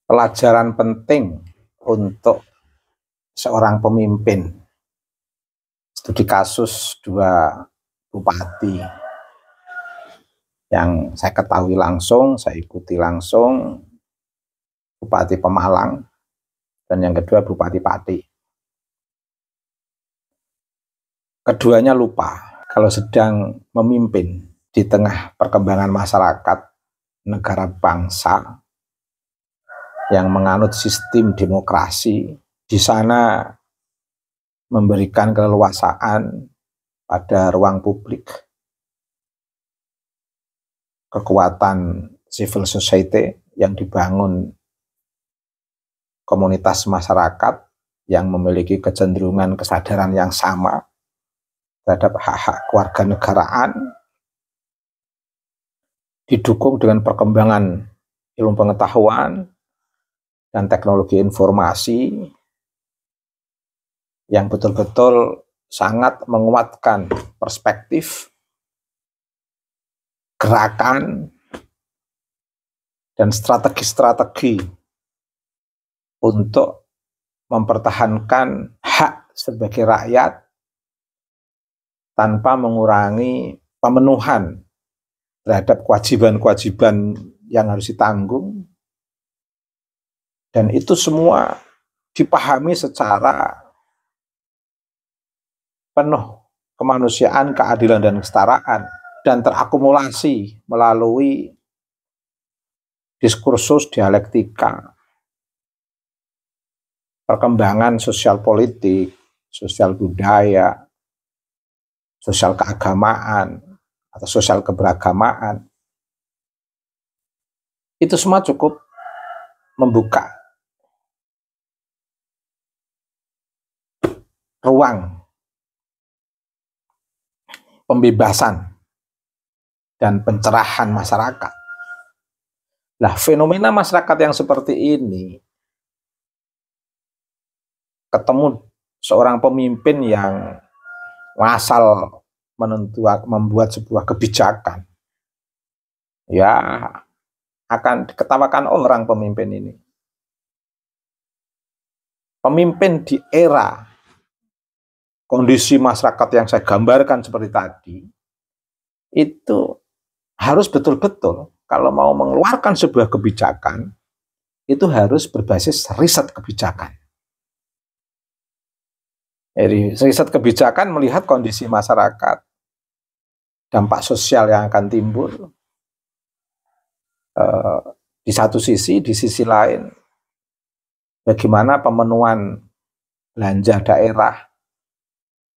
pelajaran penting untuk seorang pemimpin. Studi kasus 2 bupati yang saya ketahui langsung, saya ikuti langsung, Bupati Pemalang dan yang kedua Bupati Pati. Keduanya lupa kalau sedang memimpin di tengah perkembangan masyarakat negara bangsa yang menganut sistem demokrasi, di sana memberikan keleluasaan pada ruang publik, kekuatan civil society yang dibangun komunitas masyarakat yang memiliki kecenderungan kesadaran yang sama terhadap hak-hak kewarganegaraan, didukung dengan perkembangan ilmu pengetahuan dan teknologi informasi yang betul-betul sangat menguatkan perspektif, gerakan, dan strategi-strategi untuk mempertahankan hak sebagai rakyat tanpa mengurangi pemenuhan terhadap kewajiban-kewajiban yang harus ditanggung. Dan itu semua dipahami secara penuh kemanusiaan, keadilan, dan kesetaraan, dan terakumulasi melalui diskursus dialektika, perkembangan sosial politik, sosial budaya, sosial keagamaan, atau sosial keberagamaan. Itu semua cukup membuka ruang pembebasan dan pencerahan masyarakat. Nah, fenomena masyarakat yang seperti ini, ketemu seorang pemimpin yang ngasal membuat sebuah kebijakan, ya akan diketawakan orang pemimpin ini. Pemimpin di era kondisi masyarakat yang saya gambarkan seperti tadi, itu harus betul-betul kalau mau mengeluarkan sebuah kebijakan, itu harus berbasis riset kebijakan. Jadi riset kebijakan melihat kondisi masyarakat, dampak sosial yang akan timbul. Di satu sisi, di sisi lain, bagaimana pemenuhan belanja daerah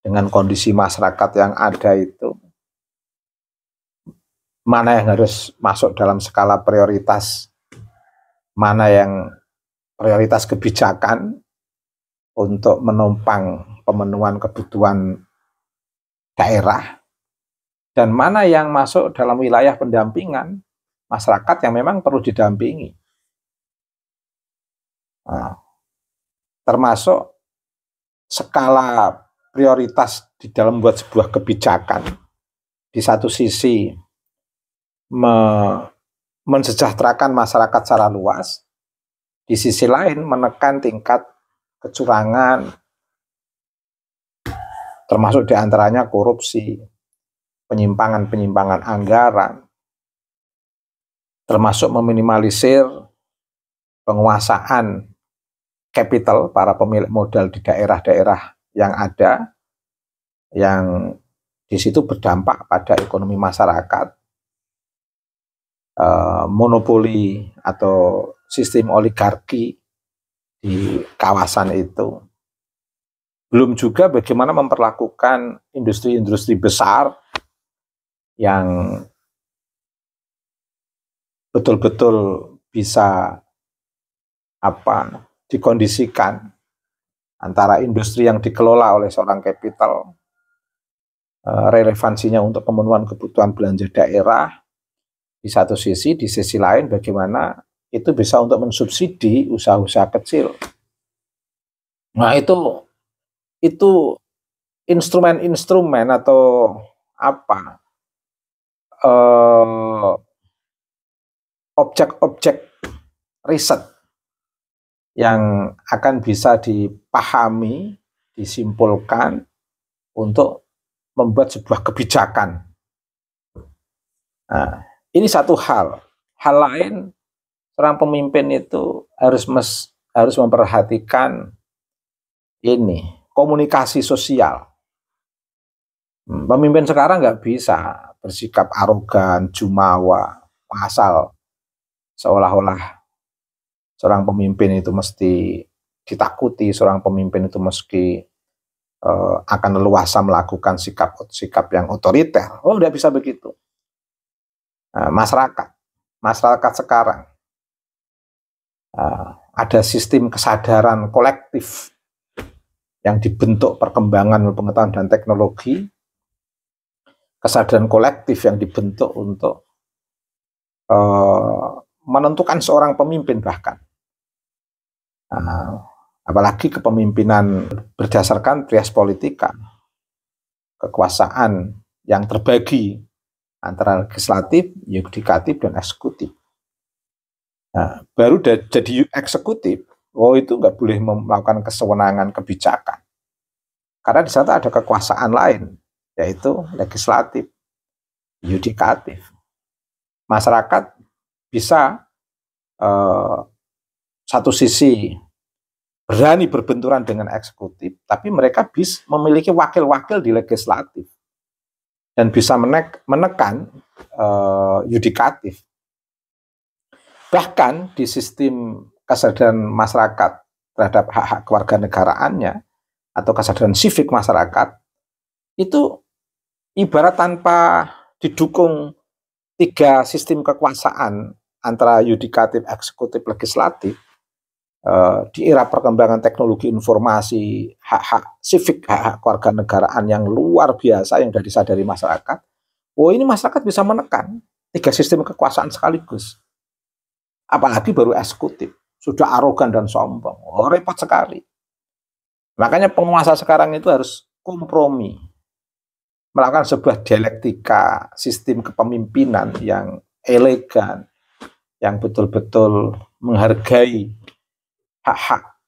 dengan kondisi masyarakat yang ada itu, mana yang harus masuk dalam skala prioritas, mana yang prioritas kebijakan untuk menopang pemenuhan kebutuhan daerah, dan mana yang masuk dalam wilayah pendampingan masyarakat yang memang perlu didampingi. Nah, termasuk skala prioritas di dalam membuat sebuah kebijakan. Di satu sisi mensejahterakan masyarakat secara luas, di sisi lain menekan tingkat kecurangan, termasuk diantaranya korupsi, penyimpangan-penyimpangan anggaran, termasuk meminimalisir penguasaan capital para pemilik modal di daerah-daerah yang ada, yang di situ berdampak pada ekonomi masyarakat, monopoli atau sistem oligarki di kawasan itu. Belum juga bagaimana memperlakukan industri-industri besar yang betul-betul bisa dikondisikan antara industri yang dikelola oleh seorang kapital, relevansinya untuk pemenuhan kebutuhan belanja daerah di satu sisi, di sisi lain bagaimana itu bisa untuk mensubsidi usaha-usaha kecil. Nah, itu instrumen-instrumen atau objek-objek riset yang akan bisa dipahami, disimpulkan untuk membuat sebuah kebijakan. Nah, ini satu hal. Hal lain, seorang pemimpin itu harus memperhatikan ini, komunikasi sosial. Pemimpin sekarang nggak bisa bersikap arogan, jumawa, asal seolah-olah seorang pemimpin itu mesti ditakuti, seorang pemimpin itu mesti akan leluasa melakukan sikap yang otoriter. Oh, nggak bisa begitu. Nah, masyarakat sekarang ada sistem kesadaran kolektif yang dibentuk perkembangan pengetahuan dan teknologi, kesadaran kolektif yang dibentuk untuk menentukan seorang pemimpin bahkan. Apalagi kepemimpinan berdasarkan trias politika, kekuasaan yang terbagi antara legislatif, yudikatif, dan eksekutif. Nah, baru jadi eksekutif, itu nggak boleh melakukan kesewenangan kebijakan. Karena di sana ada kekuasaan lain, yaitu legislatif, yudikatif. Masyarakat bisa satu sisi berani berbenturan dengan eksekutif, tapi mereka bisa memiliki wakil-wakil di legislatif dan bisa menekan yudikatif. Bahkan di sistem kesadaran masyarakat terhadap hak-hak kewarganegaraannya atau kesadaran sivik masyarakat itu ibarat tanpa didukung 3 sistem kekuasaan antara yudikatif, eksekutif, legislatif, di era perkembangan teknologi informasi, hak-hak sivik, hak-hak kewarganegaraan yang luar biasa yang sudah disadari masyarakat, ini masyarakat bisa menekan 3 sistem kekuasaan sekaligus. Apalagi baru eksekutif, sudah arogan dan sombong, repot sekali. Makanya penguasa sekarang itu harus kompromi, melakukan sebuah dialektika sistem kepemimpinan yang elegan, yang betul-betul menghargai hak-hak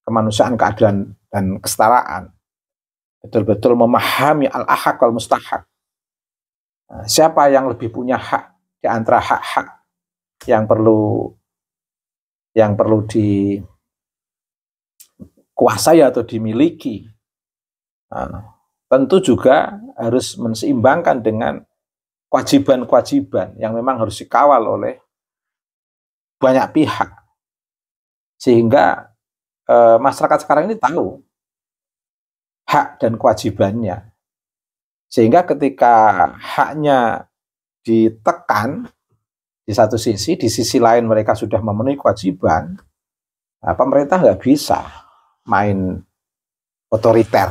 kemanusiaan, keadilan, dan kesetaraan, betul-betul memahami al-ahaq wal mustahaq. Siapa yang lebih punya hak di antara hak-hak yang perlu dikuasai atau dimiliki. Tentu juga harus menseimbangkan dengan kewajiban-kewajiban yang memang harus dikawal oleh banyak pihak. Sehingga masyarakat sekarang ini tahu hak dan kewajibannya. Sehingga ketika haknya ditekan di satu sisi, di sisi lain mereka sudah memenuhi kewajiban, pemerintah nggak bisa main otoriter.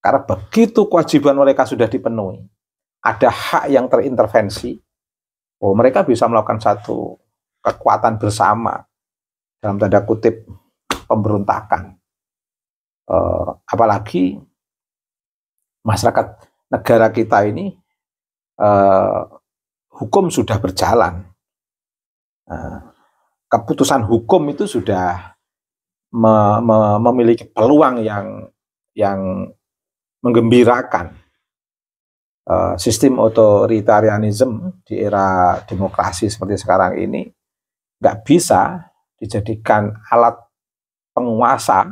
Karena begitu kewajiban mereka sudah dipenuhi, ada hak yang terintervensi, mereka bisa melakukan satu kekuatan bersama, dalam tanda kutip pemberontakan. Apalagi masyarakat negara kita ini hukum sudah berjalan. Keputusan hukum itu sudah memiliki peluang yang menggembirakan. Sistem otoritarianisme di era demokrasi seperti sekarang ini nggak bisa dijadikan alat penguasa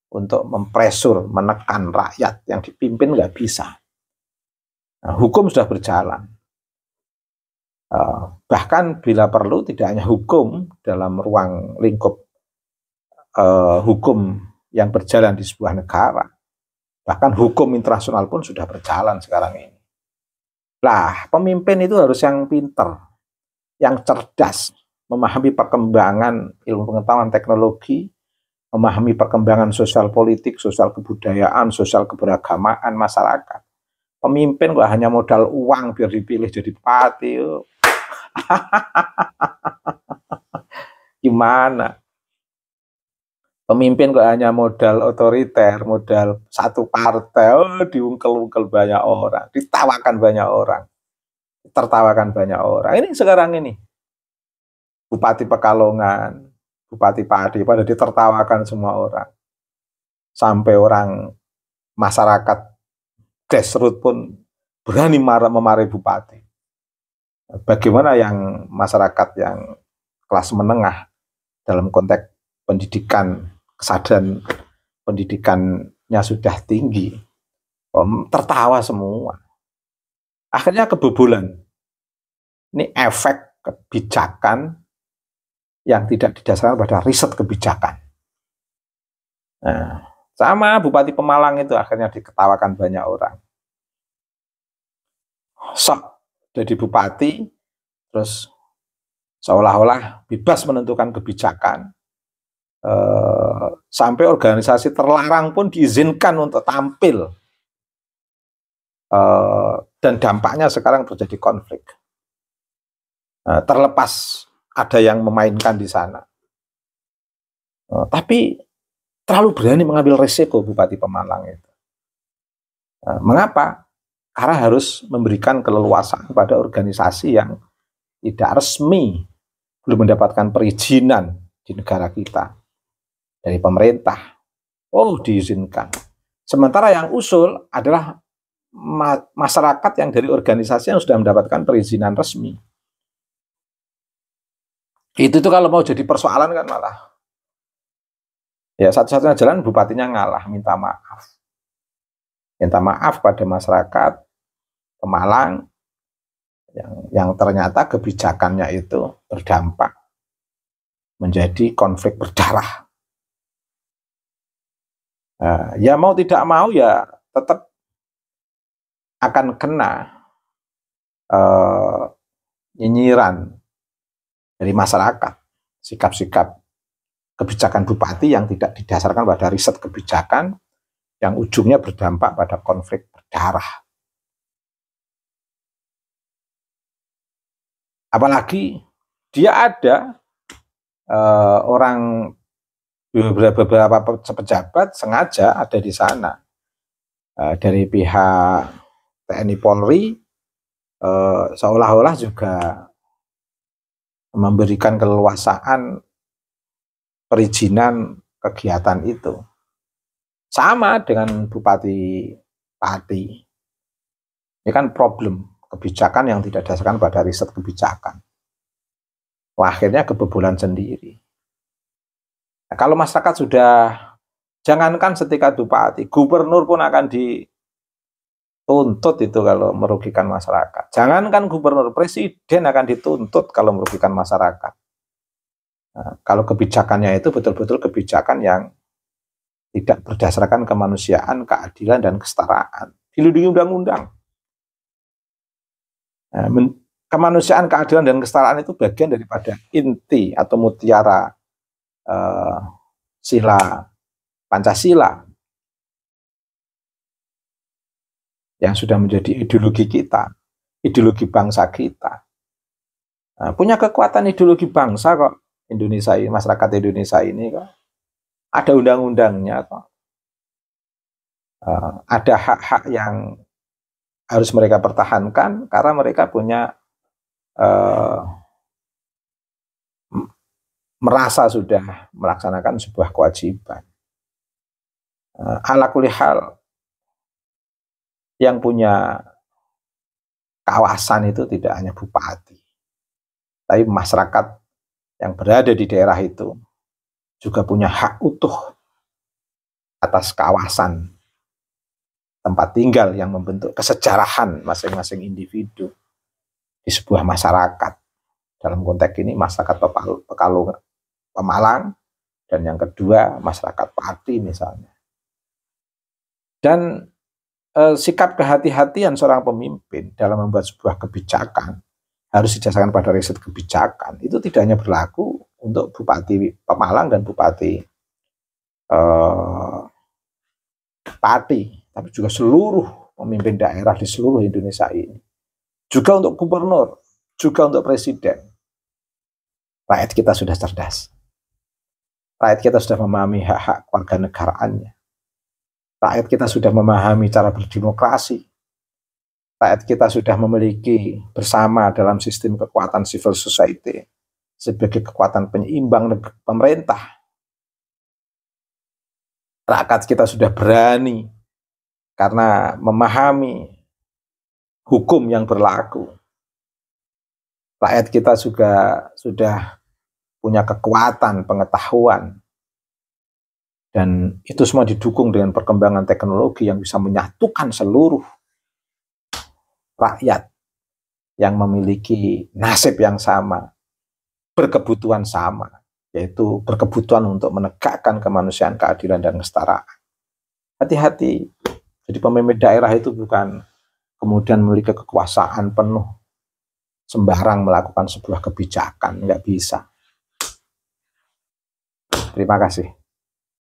untuk mempresur, menekan rakyat yang dipimpin, nggak bisa. Hukum sudah berjalan. Bahkan bila perlu tidak hanya hukum dalam ruang lingkup hukum yang berjalan di sebuah negara, bahkan hukum internasional pun sudah berjalan sekarang ini. Lah, pemimpin itu harus yang pinter, yang cerdas, memahami perkembangan ilmu pengetahuan teknologi, memahami perkembangan sosial politik, sosial kebudayaan, sosial keberagamaan masyarakat. Pemimpin kok hanya modal uang biar dipilih jadi bupati. Gimana? Pemimpin kok hanya modal otoriter, modal satu partai, diungkel-ungkel banyak orang, ditawakan banyak orang, tertawakan banyak orang. Ini sekarang ini, Bupati Pekalongan, Bupati Pati pada ditertawakan semua orang. Sampai orang masyarakat grassroots pun berani memarahi bupati. Bagaimana yang masyarakat yang kelas menengah dalam konteks pendidikan, kesadaran pendidikannya sudah tinggi, tertawa semua. Akhirnya kebobolan. Ini efek kebijakan yang tidak didasarkan pada riset kebijakan. Nah, sama Bupati Pemalang itu akhirnya diketawakan banyak orang. Sok jadi bupati, terus seolah-olah bebas menentukan kebijakan, sampai organisasi terlarang pun diizinkan untuk tampil, dan dampaknya sekarang terjadi konflik. Terlepas ada yang memainkan di sana, tapi terlalu berani mengambil resiko Bupati Pemalang itu. Mengapa? Karena harus memberikan keleluasaan pada organisasi yang tidak resmi, belum mendapatkan perizinan di negara kita dari pemerintah. Oh, diizinkan. Sementara yang usul adalah masyarakat yang dari organisasi yang sudah mendapatkan perizinan resmi. Itu tuh kalau mau jadi persoalan kan malah. Ya satu-satunya jalan bupatinya ngalah, minta maaf. Minta maaf pada masyarakat Pemalang yang ternyata kebijakannya itu berdampak menjadi konflik berdarah. Ya mau tidak mau ya tetap akan kena nyinyiran dari masyarakat, sikap-sikap kebijakan bupati yang tidak didasarkan pada riset kebijakan yang ujungnya berdampak pada konflik berdarah. Apalagi dia ada orang beberapa pejabat sengaja ada di sana dari pihak TNI Polri, seolah-olah juga memberikan keleluasaan perizinan kegiatan itu. Sama dengan Bupati Pati. Ini kan problem kebijakan yang tidak didasarkan pada riset kebijakan. Wah, akhirnya kebobolan sendiri. Nah, kalau masyarakat sudah, jangankan setingkat bupati, gubernur pun akan dituntut itu kalau merugikan masyarakat. Jangankan gubernur, presiden akan dituntut kalau merugikan masyarakat. Nah, kalau kebijakannya itu betul-betul kebijakan yang tidak berdasarkan kemanusiaan, keadilan, dan kesetaraan. Dilindungi undang-undang. Nah, kemanusiaan, keadilan, dan kesetaraan itu bagian daripada inti atau mutiara sila Pancasila yang sudah menjadi ideologi kita, ideologi bangsa kita. Nah, punya kekuatan ideologi bangsa kok Indonesia ini, masyarakat Indonesia ini kok. Ada undang-undangnya kok. Ada hak-hak yang harus mereka pertahankan karena mereka punya merasa sudah melaksanakan sebuah kewajiban. Ala kulli hal, yang punya kawasan itu tidak hanya bupati, tapi masyarakat yang berada di daerah itu juga punya hak utuh atas kawasan tempat tinggal yang membentuk kesejarahan masing-masing individu di sebuah masyarakat. Dalam konteks ini masyarakat Pemalang, dan yang kedua masyarakat Pati misalnya. Dan sikap kehati-hatian seorang pemimpin dalam membuat sebuah kebijakan harus didasarkan pada riset kebijakan. Itu tidak hanya berlaku untuk Bupati Pemalang dan Bupati Pati, tapi juga seluruh pemimpin daerah di seluruh Indonesia ini. Juga untuk gubernur, juga untuk presiden. Rakyat kita sudah cerdas. Rakyat kita sudah memahami hak-hak warga negaraannya. Rakyat kita sudah memahami cara berdemokrasi. Rakyat kita sudah memiliki bersama dalam sistem kekuatan civil society sebagai kekuatan penyeimbang pemerintah. Rakyat kita sudah berani karena memahami hukum yang berlaku. Rakyat kita juga sudah punya kekuatan pengetahuan. Dan itu semua didukung dengan perkembangan teknologi yang bisa menyatukan seluruh rakyat yang memiliki nasib yang sama, berkebutuhan sama, yaitu berkebutuhan untuk menegakkan kemanusiaan, keadilan, dan kesetaraan. Hati-hati, jadi pemimpin daerah itu bukan kemudian memiliki kekuasaan penuh, sembarang melakukan sebuah kebijakan, nggak bisa. Terima kasih.